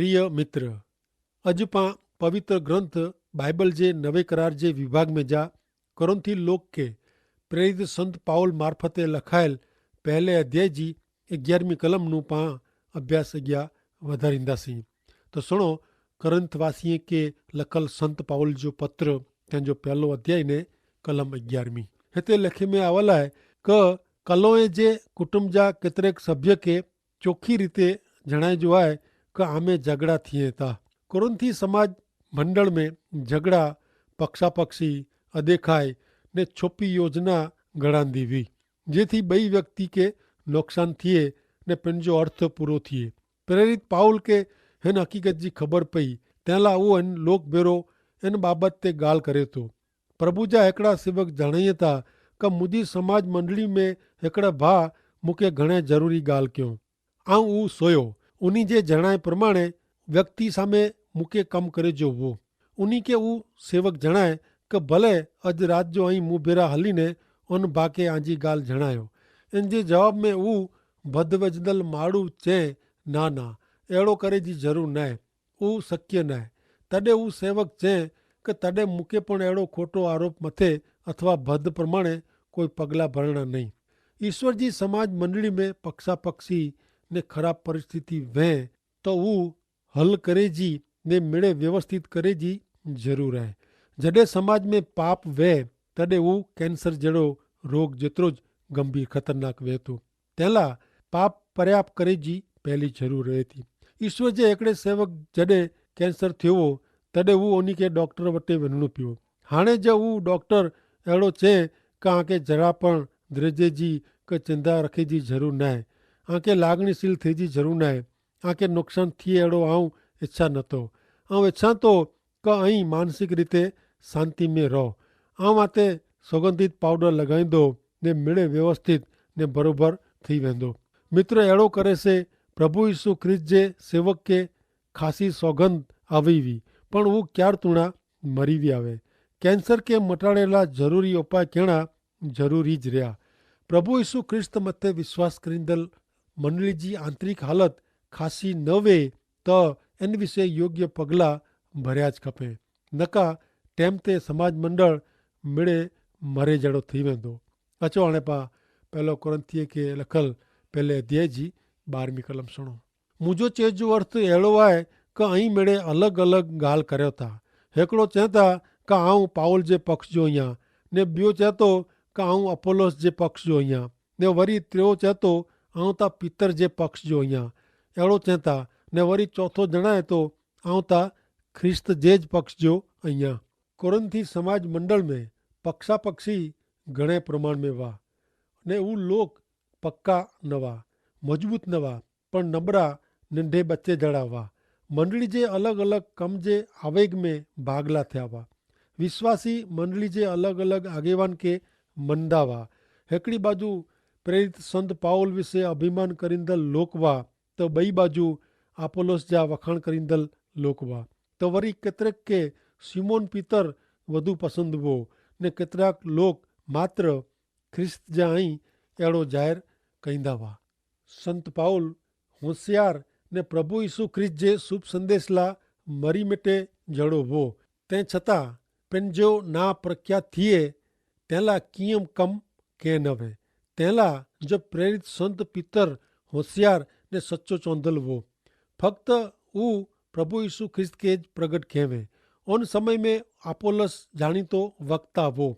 प्रिय मित्र, अज पवित्र ग्रंथ बाइबल जे नवे करार जे विभाग में जा कोरिन्थी लोग के प्रेरित संत पाउल मार्फते लखायल पहले अध्याय जी 11મી कलमનું अभ्यास अॻियां वधारींदासीं। तो सुनो करंथवासीअ के लखल संत पाउल जो पत्र तंहिंजो पहलो अध्याय ने कलम 11મી। हिते लिखे में आवल आहे क कलोए जे कुटुंब जा केतिरेक सभ्य के चोखी रीते जणाइजो आहे क आमे झगड़ा थिए था। कोरिन्थी समाज मंडल में झगड़ा पक्षापक्षी अदेखाई ने छोपी योजना घड़ांदी हुई जेथी बई व्यक्ति के नुकसान थिए ने पंहिंजो अर्थ पूरो थिए। प्रेरित पाउल के हिन हकीकत जी खबर पई तंहिंला उहो हिन लोक भेरो इन बाबत ते ॻाल्हि करे थो। प्रभु जा हिकिड़ा सेवक ॼाणाइनि था क मुंहिंजी समाज मंडली में हिकिड़ा भाउ मूंखे घणे ज़रूरी ॻाल्हि कयो ऐं उहो सोयो। उन्ही जे जणाए प्रमाणे व्यक्ति सामे मूंखे कमु करे जो हो। उन्ही खे उहो सेवक जणाए क भले अॼु राति जो ऐं मूं भेरा हलीने उन बाके आंजी ॻाल्हि जणायो। इन जे जवाब में उहो बद वजदल माण्हू चए ना ना अहिड़ो करे जी ज़रूरु न आहे, उहो शक्य न आहे। तॾहिं उहो सेवक चए क तॾहिं मूंखे पण अहिड़ो खोटो आरोप मथे अथवा बद प्रमाणे कोई पगला भरणा नहीं। ईश्वर जी समाज मंडली में पक्षापक्षी ने खराब परिस्थिति वह तो वो हल करे जी ने मिड़े व्यवस्थित करे जी जरूर है। जॾहिं समाज में पाप वह तॾहिं वो कैंसर जड़ो रोग जेतिरो गंभीर खतरनाक वहे थो। तंहिंला पाप पर्याप्त करे जी पहली जरूर रहे थी। ईश्वर जे हिकिड़े सेवक जॾहिं कैंसर थियो हो तॾहिं वो उन्ही खे डॉक्टर वटि वञिणो पियो। हाणे जो वो डॉक्टर अहिड़ो चए क आंखे जरा पण द्रिजे जी क चिंता रखे जी ज़रूरु न आहे, आंखे लागणीशील थिए जी ज़रूरु न आहे, आंखे नुक़सानु थिए अहिड़ो आऊं इच्छा नथो। ऐं इच्छा तो क ऐं मानसिक रीते शांति में रहो। ऐं आते सुगंधित पाउडर लॻाईंदो ने मिड़े व्यवस्थित ने बरोबर थी वेंदो। मित्र अहिड़ो करे से प्रभु यीशु ख्रिस्त जे सेवक के खासी सौगंध આવી हुई पण वो क्यार तूणा मरी विया हुए। कैंसर के मटाड़े ला ज़रूरी उपाय कहिड़ा ज़रूरी ज रहा। प्रभु यीशु ख्रिस्त मथे विश्वास करींदल मंडली जी आंतरिक हालत खासी न वे तो इन विषय योग्य पगला भरिया ज खपे। नका टेम ते समाज मंडल मिड़े मरे जड़ो थी वेंदो। अचो हाणे पहलो कोरिन्थीअ के लखल पहले अध्याय जी 12મી कलम सुनो। मुंहिंजो चए जो अर्थ अहिड़ो आहे क ऐं मिड़े अलॻि अलॻि ॻाल्हि करियो था। हिकिड़ो चए था क आऊं पाउल जे पक्ष जो आहियां ने ॿियो चए थो क आऊं अपोलोस जे पक्ष जो आहियां ने वरी टियों चए थो आऊं त पीतर जे पक्ष जो आहियां। अहिड़ो चए था ने वरी चौथो जणाए थो आऊं त ख्रिस्त जे पक्ष जो आहियां। कोरिन्थी समाज मंडल में पक्षापक्षी घणे प्रमाण में हुआ ने उहे लोग पक्का न हुआ, मजबूत न हुआ पर नबरा नंढे बच्चे जड़ा हुआ। मंडली जे अलॻि अलॻि कम जे आवेग में भागला थिया हुआ। विश्वासी मंडली जे अलॻि अलॻि आगेवान के मञदा हुआ। हिकिड़ी बाजू प्रेरित संत पाउल विषय अभिमान करींदल लोक हुआ तो ॿई बाजू आपोलोस जा वखाण करींदल लोक हुआ। तो वरी केतिरक के सिमोन पीतर वधु पसंदि हुओ ने केतिराक लोग मात्र ख्रिस्त जा ई अहिड़ो ज़ाहिर कईंदा हुआ। संत पाउल होशियार ने प्रभु यीशु ख्रिस्त जे शुभ संदेश ला मरी मिटे जड़ो हो। तंहिं छतां पंहिंजो ना प्रख्यात थिए तंहिंला कीअं कम के न वे। तंहिंला जो प्रेरित संत पीतर होशियार ने सच्चो चौंदल हो। फक्त वो प्रभु यीशु ख्रिस्त के प्रगट किए वे। उन समय में आपोलोस जाणीतो वक्ता हो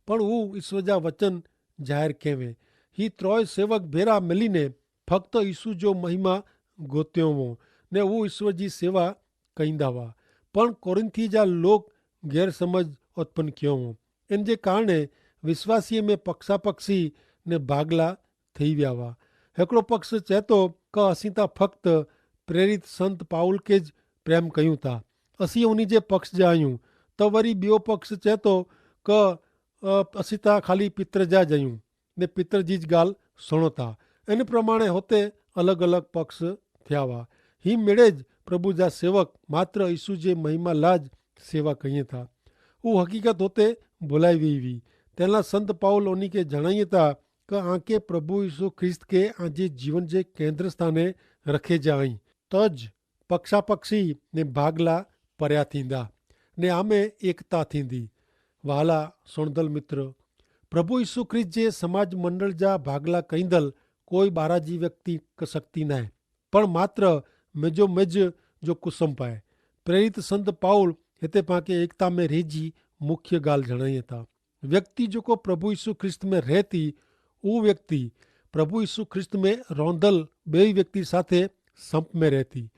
पण वो ईश्वर जा वचन जाहिर किए वे। ही त्रोय सेवक भेरा मिलीने फक्त यीशु जो महिमा गोत्यो हो ने वो ईश्वर जी सेवा कईंदा हुआ पण कोरिन्थी जा लोग गैर समझ उत्पन्न कियो हो। इन जे कारणे विश्वासीअ में पक्षापक्षी ने भागला थी विया हुआ। हिकिड़ो पक्ष चए थो क असीं त फक्त प्रेरित संत पाउल के ज प्रेम कयूं था, असीं उन्ही जे पक्ष जा आहियूं। तो वरी ॿियो पक्ष चए थो क असीं त खाली पितर जा ज आहियूं ने पितर जी ज ॻाल्हि सुणो था। इन प्रमाणे हुते अलॻि अलॻि पक्ष थिया हुआ। ही मिड़े ज प्रभु जा सेवक मात्र यीशु जे महिमा लाज सेवा कईं था। उहो हकीकत हुते भुलाई वई हुई। तंहिंला संत पाउल उन्ही खे जणाइए था क आंखे प्रभु यीशु ख्रिस्त के आंजे जीवन जे केंद्र स्थाने रखे जा आई तज पक्षापक्षी ने भागला पर्या थींदा ने आमे एकता थींदी। वाला सोणदल मित्र, प्रभु यीशु ख्रिस्त जे समाज मंडल जा भागला कईंदल कोई बाराजी व्यक्ति क सकती नाहे, पण मात्र मेजो मेज जो कुसुम पाए। प्रेरित संत पाउल हिते पाके एकता में रहिजी मुख्य गाल जणाई था। व्यक्ति जो को प्रभु यीशु ख्रिस्त में रहती वो व्यक्ति प्रभु यीशु ख्रिस्त में रौंदल बे व्यक्ति साथे संप में रहती।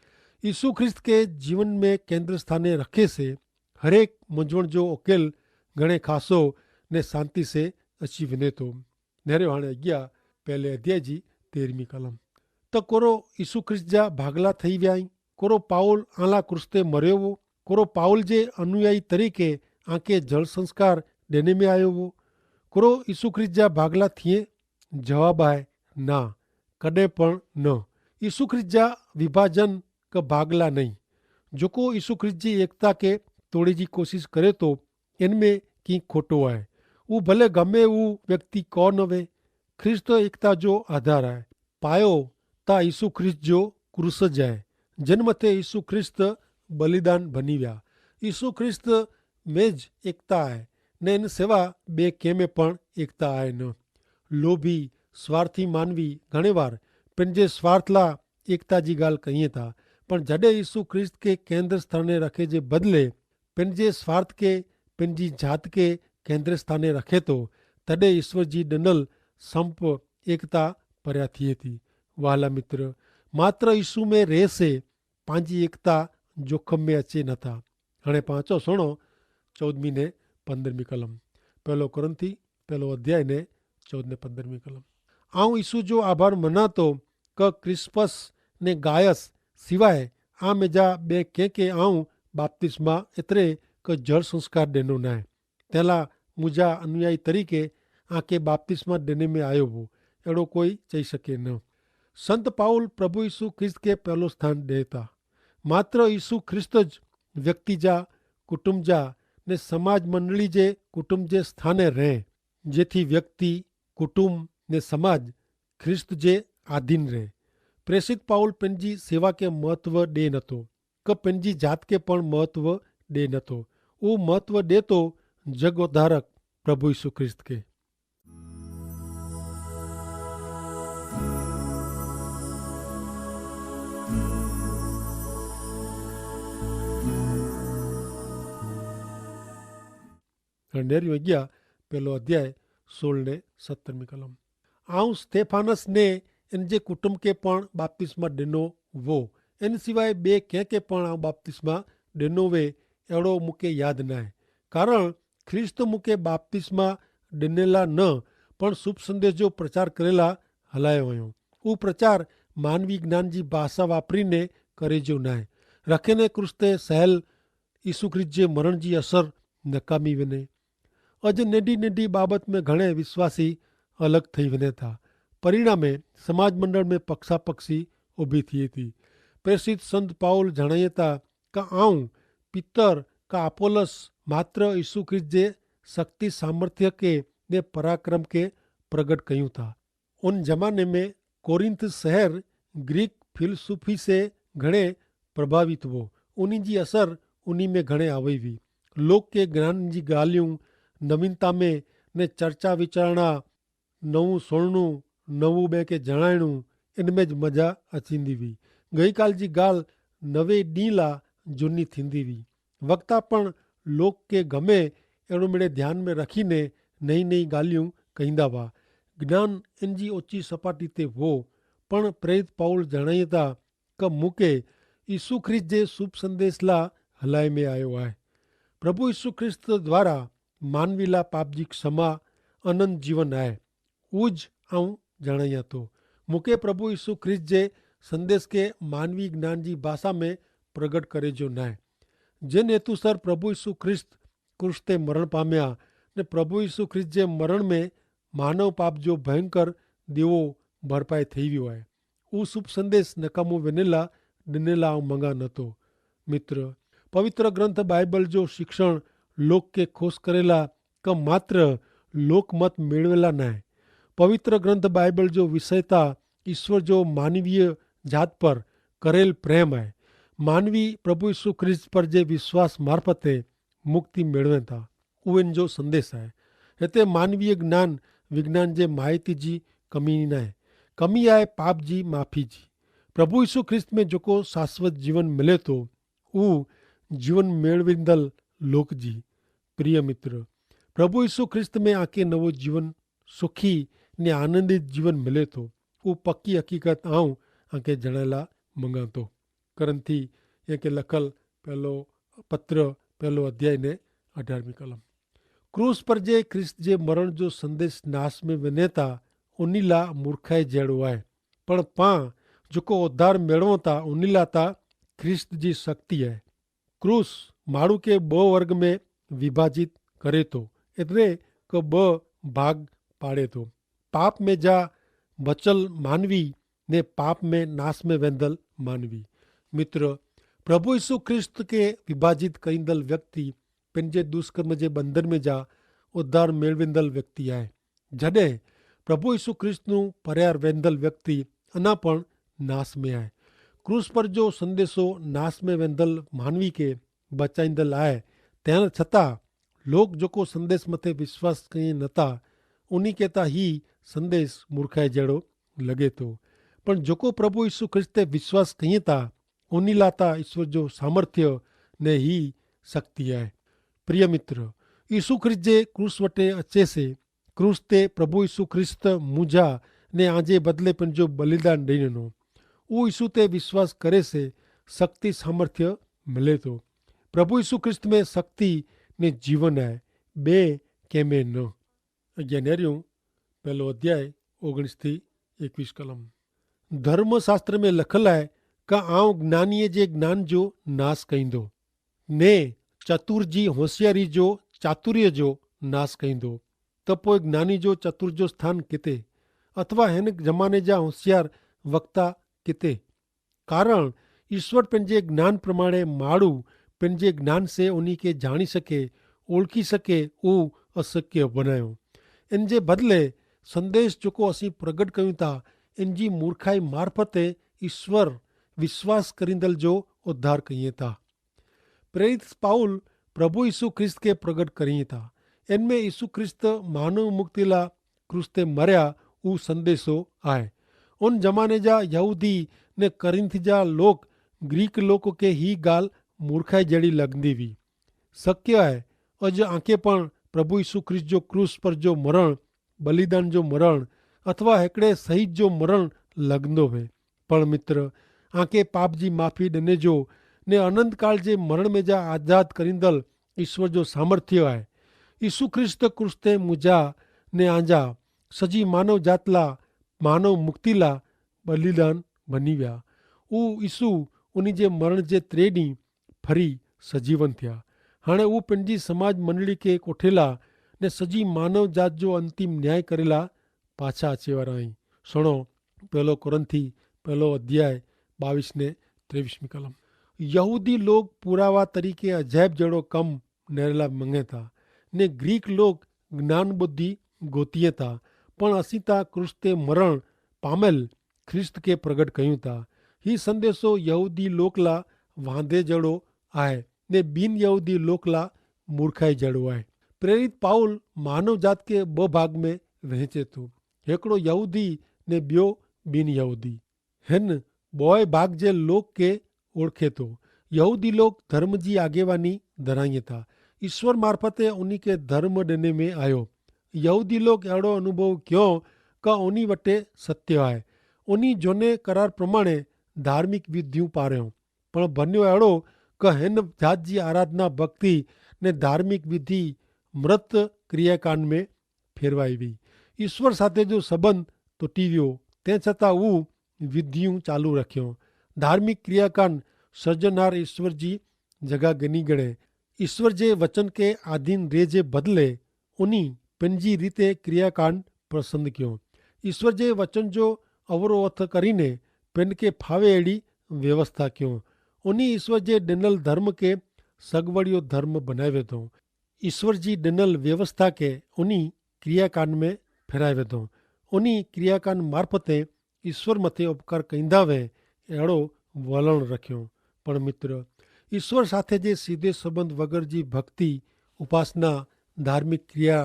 यीशु ख्रिस्त के जीवन में केंद्र स्थाने रखे से हरेक मूंझवण जो उकेल घणे खासो ने शांति से अची वञे थो। नेरे हाणे अॻियां पहले अध्याय जी 13वीं कलम। त कोरो यीशु ख्रिस्त जा भागला थई विया आहिनि। कोरो पाउल आला क्रूस ते मरियो हो। कोरो पाउल जे अनुयायी तरीके आंके जल संस्कार देने में आयो हो। कोरो यीशु ख्रिस्त जा भागला थिए? जवाब आहे ना, कॾहिं पण न। यीशु ख्रिस्त जा विभाजन का भागला नहीं। जोको यीशु ख्रिस्त जी एकता के तोड़े जी कोशिश करे तो इनमें की खोटो आहे। वो भले गमे वो व्यक्ति कौन हुए, ख्रिस्त एकता जो आधार है। पायो ता यीशु ख्रिस्त जो क्रूस जाए जिन मथे यीशु ख्रिस्त बलिदान बनी विया। यीशु ख्रिस्त में ज एकता है ने इन सिवा बे कंहिंमें पण एकता आहे न। लोभी स्वार्थी मानवी घणे वार पंहिंजे स्वार्थ ला एकता जी ॻाल्हि कईं था, पण जॾहिं यीशु ख्रिस्त के केंद्र स्थाने रखे जे बदिले पंहिंजे स्वार्थ के पंहिंजी जात के केंद्र स्थाने रखे थो, तॾहिं ईश्वर जी ॾिनल संप एकता परिया थिए थी। वाला मित्र, मात्र यीशु में रह से पंहिंजी एकता जोखम में अचे नथा। हाणे पांचो सुणो 14वीं ने 15वीं कलम। पहलो कुरंथी पहलो अध्याय ने 14 ने 15वीं कलम। आऊं यीशु जो आभार मना तो क क्रिस्पस ने गायस सिवाय आ मेजा बे के आऊं बाप्तिस्मा एतरे क जल संस्कार देनो ना है। तेला मुझा अनुयायी तरीके आके बाप्तिस्मा देने में आयो हो, एड़ो कोई चई सके न। संत पाउल प्रभु यीशु ख्रिस्त के पहलो स्थान देता। मात्र यीशु ख्रिस्त ज व्यक्ति जा कुटुंब जा ने समाज मंडली जे कुटुंब जे स्थाने रहे, जेथी व्यक्ति कुटुंब ने समाज ख्रिस्त जे आधीन रहे। प्रेषित पाउल पंहिंजी सेवा के महत्व दे नथो क पंहिंजी जात के पण महत्व दे नथो। वो महत्व दे तो जग उद्धारक प्रभु यीशु ख्रिस्त के। नेरियो अॻियां पहलो अध्याय 16 ने 17वीं कलम। आऊं स्तेफानस ने इन जे कुटुंब के पण बाप्तिस्मा ॾिनो वो, इन सिवाय बे कंहिंखे पण आऊं बाप्तिस्मा ॾिनो वे अहिड़ो मूंखे यादि न आहे। कारण ख्रिस्त मूंखे बाप्तिस्मा ॾिनेला न पण शुभ संदेश जो प्रचार करेला हलायो वियो। उहो प्रचार मानवी ज्ञान जी भाषा वापरीने करे जो न आहे। रखे क्रूस ते सहल यीशु ख्रिस्त जे मरण जी असर नकामी वञे। अॼु नंढी नंढी बाबत में घणे विश्वासी अलॻि थी वञे था। परिणामे समाज मंडल में पक्षापक्षी उभी थिए थी। प्रेषित संत पाउल जणाए था का आऊं पीतर का अपोलस मात्र यीशु ख्रिस्त जे शक्ति सामर्थ्य के ने पराक्रम के प्रकट कयूं था। उन जमाने में कोरिंथ शहर ग्रीक फिलसूफी से घणे प्रभावित हो। उन्हीं जी असर उन्हीं में घणे आई हुई। लोक के ज्ञान जी ॻाल्हियूं नवीनता में ने चर्चा विचारणा, नवूं सुणणू, नवूं ॿिए खे जणाइणू, इनमें ज मज़ा अचींदी हुई। गई काल जी ॻाल्हि नवे ॾींहं ला झूनी थींदी हुई। वक्ता पण लोक के गमे अहिड़ो मिड़े ध्यान में रखीने नई नई ॻाल्हियूं कईंदा हुआ। ज्ञान इन जी ऊची सपाटी ते हो। पण प्रेरित पाउल जणाए था क मूंखे यीशु ख्रिस्त जे शुभ संदेश ला हलाए में आयो आहे। प्रभु यीशु ख्रिस्त द्वारा मानवी ला पाप जी क्षमा अनंत जीवन आहे। उज आऊं जणायां थो। मूंखे प्रभु यीशु ख्रिस्त जे संदेश के मानवी ज्ञान जी भाषा में प्रकट करे जो न आहे। जिन हेतु सर प्रभु यीशु ख्रिस्त क्रूस ते मरण पाम्या ने प्रभु यीशु ख्रिस्त जे मरण में मानव पाप जो भयंकर दीवो भरपाई थी वियो आहे। उहो शुभ संदेश नकामो वञेला ॾिनेला आऊं मंगा नथो। मित्र, पवित्र ग्रंथ बाइबल जो शिक्षण लोक के खुश करेला क मात्र लोकमत मेळवेला न आहे। पवित्र ग्रंथ बाइबल जो विषयता ईश्वर जो मानवीय जात पर करेल प्रेम है। मानवी प्रभु यीशु ख्रिस्त पर जे विश्वास मार्फते मुक्ति मेळवे था उहो जो संदेश आहे। हिते मानवीय ज्ञान विज्ञान जे माहिती जी कमी न आहे, कमी आहे पाप जी माफ़ी जी। प्रभु यीशु ख्रिस्त में जेको शाश्वत जीवन मिले थो उहो जीवन मेळवींदल लोक जी। प्रिय मित्र, प्रभु यीशु ख्रिस्त में आके नवो जीवन सुखी ने आनंदित जीवन मिले थो, वो पक्की हकीकत आऊं आके जणायला मंगा थो। करंथी के लखल पहलो पत्र पहलो अध्याय ने 18वीं कलम। क्रूस पर जे ख्रिस्त जे मरण जो संदेश नाश में वञे था उन ला मूर्खाई जहिड़ो आहे, पण पां जेको उद्धार मेळवूं था उन ला ता ख्रिस्त जी शक्ति आहे। क्रूस माण्हू खे ॿ वर्ग में विभाजित करे थो, एतिरे क ॿ भाग पाड़े थो, पाप में जा बचल मानवी ने पाप में नाश में वेंदल मानवी। मित्र, प्रभु यीशु ख्रिस्त के विभाजित कईंदल व्यक्ति पंहिंजे दुष्कर्म जे बंधन में जा उद्धार मेळवींदल व्यक्ति आहे, जॾहिं प्रभु यीशु ख्रिस्त नूं परियार वेंदल व्यक्ति अञा पण नाश में आहे। क्रूस पर जो संदेशो नाश में वेंदल मानवी के बचाईंदल आहे, तंहिं छतां लोग जेको संदेश मथे विश्वास कई नथा उन्ही के ता ही संदेश मूर्खाई जहिड़ो लॻे थो, पण जेको प्रभु यीशु ख्रिस्त ते विश्वास कई था उन्ही ला ता ईश्वर जो सामर्थ्य ने ही शक्ति आहे। प्रिय मित्र, यीशु ख्रिस्त जे क्रूस वटे अचे से क्रूस ते प्रभु यीशु ख्रिस्त मुंहिंजा ने आजे बदले पंहिंजो बलिदान ॾेई ॾिनो। उहो यीशु ते विश्वास करे से शक्ति सामर्थ्य मिले थो। प्रभु यीशु ख्रिस्त में शक्ति ने जीवन आहे, ॿिए कंहिंमें न। अॻियां पहलो अध्याय 19 थी 21 कलम। धर्मशास्त्र में लखल आहे का आऊं ज्ञानीअ जे ज्ञान जो नाश कईंदो ने चतुर जी होशियारी जो चातुर्य जो नाश कईंदो, त पोइ ज्ञानी जो चतुर जो स्थान किथे, अथवा हिन ज़माने जा होशियार वक्ता किथे। कारण ईश्वर पंहिंजे ज्ञान प्रमाणे माण्हू पंहिंजे ज्ञान से उन्ही खे जाणी सके ओळखी सके उहो अशक्य बनायो। इन जे बदिले संदेश जेको असीं प्रगट कयूं था इन जी मूर्खाई मार्फते ईश्वर विश्वास करींदल जो उद्धार कयूं था। प्रेरित पाउल प्रभु यीशु ख्रिस्त के प्रगट करी था। इनमें यीशु ख्रिस्त मानव मुक्ति ला क्रूस ते मरिया उ संदेशो आहे। उन जमाने जा यहूदी ने करिंथ जा लोग ग्रीक लोक के ही गाल मूर्खाई जड़ी लगंदी हुई। शक्य है अॼु आंखे पण प्रभु यीशु ख्रिस्त जो क्रूस पर जो मरण बलिदान जो मरण अथवा हिकिड़े शहीद जो मरण लगंदो हुए, पण मित्र आंखे पाप जी माफ़ी ॾिने जो ने अनंत काल जे मरण में जा आज़ाद करींदल ईश्वर जो सामर्थ्य आहे। यीशु ख्रिस्त क्रूस ते मुंहिंजा ने आंजा सजी मानव जात ला मानव मुक्ति ला बलिदान बनी विया। उ यीशु उन जे मरण जे 3 ॾींहं फरी सजीवन थिया। हाणे उहो पंहिंजी समाज मंडली खे कोठेला ने सजी मानव जात जो अंतिम न्याय करेला पाछा अचे वारा आहिनि। सुनो पहलो कुरंथी पहलो अध्याय 22 ने 23 कलम। यहूदी लोग पुरावा तरीके अजैब जड़ो कम नेरला मंगे था ने ग्रीक लोग ज्ञान बुद्धि गोतीए था, पण असीं ता क्रूस ते मरण पामेल ख्रिस्त के प्रगट कयूं था। ही संदेशो यहूदी लोक ला वांदे जड़ो आहे ने बिन यहूदी लोक ला मूर्खाई जड़ो आहे। प्रेरित पाउल मानव जात के 2 भाग में वहेंचे थो, हिकिड़ो यहूदी ने ॿियो बिन यहूदी। हिन ॿोए भाग जे लोक के ओळखे थो। यहूदी लोग धर्म जी आगेवानी धराइए था, ईश्वर मार्फते उन्ही के धर्म ॾिने में आयो। यहूदी लोग अहिड़ो अनुभव कयो का उन्ही वटे सत्य आहे, उन्ही जोने करार प्रमाणे धार्मिक विधियूं पारियो, पण बनियो अहिड़ो क हिन जात जी आराधना भक्ति ने धार्मिक विधि मृत क्रियाकांड में फेरवाई हुई। ईश्वर साथे जो संबंध टुटी वियो, तंहिं छतां उहो विधियूं चालू रखियो। धार्मिक क्रियाकांड सर्जनहार ईश्वर जी जगह गिनी गणे। ईश्वर जे वचन के आधीन रहे जे बदले उन्ही पंहिंजी रीते क्रियाकांड पसंदि कयो। ईश्वर जे वचन जो अवरो हथ करीने पिन के फावे अहिड़ी व्यवस्था कयो। उन्ही ईश्वर जे ॾिनल धर्म के सगवड़ियो धर्म बनाए वेठो। ईश्वर जी ॾिनल व्यवस्था के उन्ही क्रियाकांड में फेराए वेठो। उन्ही क्रियाकांड मार्फते ईश्वर मथे उपकार कंदा वे अहिड़ो वलण रखियो। પણ મિત્ર, ईश्वर સાથે જે सीधे संबंध वगर जी भक्ति उपासना धार्मिक क्रिया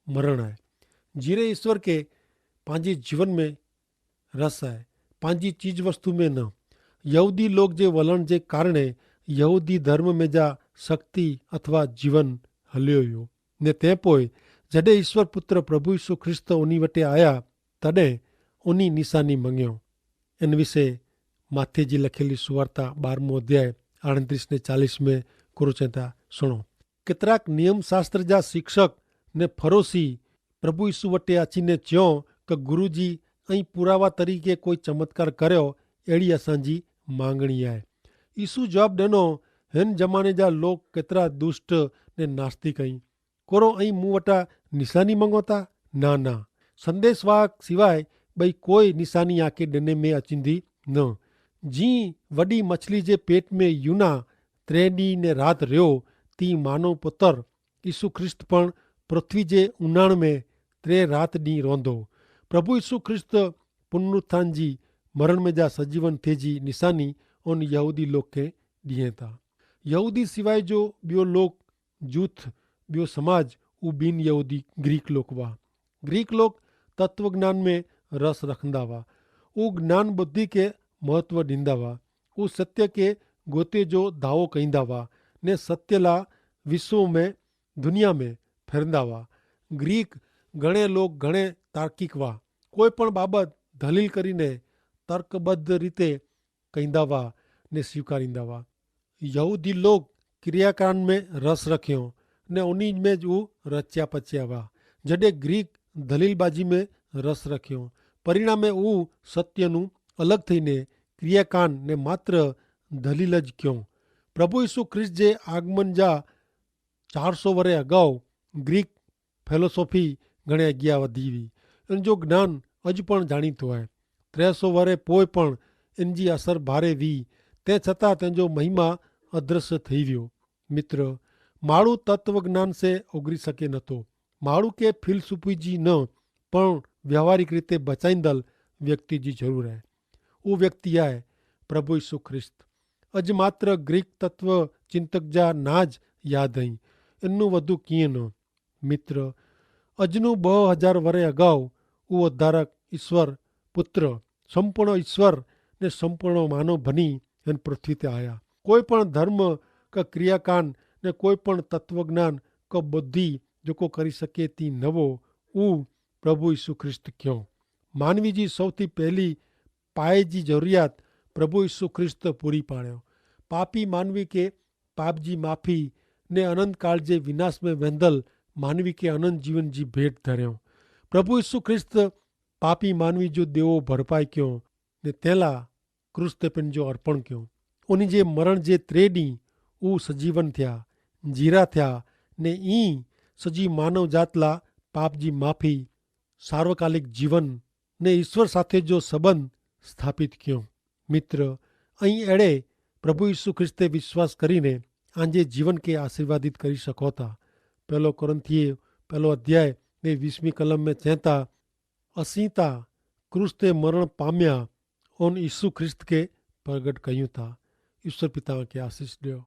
मरण है। जीरे ईश्वर के पांजी जीवन में रस है, पांजी चीज वस्तु में न। यहूदी लोग जे वलण जे कारणे यहूदी धर्म में जा शक्ति अथवा जीवन हल्यो ने ते पोइ जडे ईश्वर पुत्र प्रभु यीशु ख्रिस्त उनी वटे आया तडे उनी निशानी मंग्यो। इन विषे माथे जी लखेली सुवार्ता 12मो अध्याय 38 ने 40 में कुरुचेता सुनो। केतराक नियम शास्त्र जा शिक्षक ने फरोसी प्रभु यीशु वटे अचीने च्यो कि गुरुजी अहीं पुरावा तरीके कोई चमत्कार कर्यो एड़ी असांजी मांगणी है। यीशु जवाब ॾिनो, हिन जमाने जा लोग केतरा दुष्ट ने नास्तिक आहिनि। कोरो अहीं मूं वटा निशानी मंगो था? ना ना, संदेशवाहक सिवाय भई कोई निशानी आके ॾिने में अचिंदी न। जी वॾी मछली जे पेट में यूना 3 ॾींहं ने रात रहियो, ती मानव पुत्र यीशु ख्रिस्त पण पृथ्वी जे उनाण में 3 रात ॾींहं रहंदो। प्रभु यीशु ख्रिस्त पुनरुत्थान जी मरण में जा सजीवन थे जी निशानी उन यहूदी लोग के ॾिए था। यहूदी सिवाय जो ॿियो लोग जूथ ॿियो समाज उ बिन यहूदी ग्रीक लोग हुआ। ग्रीक लोग तत्व ज्ञान में रस रखंदा हुआ। उ ज्ञान बुद्धि के महत्व ॾींदा हुआ। उ सत्य के गोते जो दावो कईंदा हुआ ने सत्य ला विश्व में दुनिया में फिरंदा हुआ। ग्रीक घणे लोग घणे तार्किक हुआ। कोई पण बाबत दलील करीने तर्कबद्ध रीते कईंदा हुआ ने स्वीकारींदा हुआ। यहूदी लोग क्रियाकांड में रस रखियो ने उन्हीं में जो रच्या पच्या हुआ। जडे ग्रीक दलीलबाजी में रस रखियो, परिणामे उ सत्यनु अलग थईने क्रियाकांड ने मात्र दलील ज क्यों। प्रभु यीशु ख्रिस्त जे आगमन जा 400 वरे अगाऊ ग्रीक फिलोसॉफी घणे अॻियां वधी हुई। इन जो ज्ञान अॼु पण जाणीतो आहे। 300 वरे पोइ पण इन जी असर भारे हुई, ते छतां तंहिंजो महिमा अदृश्य थी वियो। मित्र, माण्हू तत्व ज्ञान से उगरी सके नथो। माण्हू के फिलसुफी जी न पण व्यावहारिक रीते बचाईंदल व्यक्ति जी ज़रूर है। उहो व्यक्ति आहे प्रभु यीशु ख्रिस्त। अॼु मात्र ग्रीक तत्व चिंतक जा नाज यादि आई, इनू वधु कीअं न। मित्र, अजनू 2000 वरे अगाऊ उहो उद्धारक ईश्वर पुत्र संपूर्ण ईश्वर ने संपूर्ण मानव बनी हिन पृथ्वी ते आया। कोई पण धर्म का क्रियाकांड ने कोई पण तत्वज्ञान का बुद्धि जेको करी सके थी नवो उ प्रभु यीशु ख्रिस्त क्यों। मानवी जी सौथी पहली पाए जी ज़रूरियात प्रभु यीशु ख्रिस्त पूरी पाड़ियो। पापी मानवी के पाप जी माफ़ी ने अनंत काल जे विनाश में वेंदल मानवी के अनंत जीवन जी भेंट धरियो। प्रभु यीशु ख्रिस्त पापी मानवी जो देवो भरपाई क्यों ने तेला क्रूस ते पंहिंजो अर्पण क्यों। उन जे मरण जे 3 ॾींहं उ सजीवन थिया, जीरा थिया ने ई सजी मानव जात ला पाप जी माफ़ी, सार्वकालिक जीवन ने ईश्वर साथे जो संबंध स्थापित क्यों। मित्र, અહીં એડે પ્રભુ ઈસુ ખ્રિસ્તે વિશ્વાસ કરીને આજે જીવન કે આશીર્વાદિત કરી શકો था। 1 કોરિન્થીય 1 અધ્યાય ને 20મી કલમ में चेता असीं ता क्रूस ते मरण पाम्या उन ईसु ख्रिस्त के प्रगट कयूं था। ईश्वर पिता के आशीष ॾियो।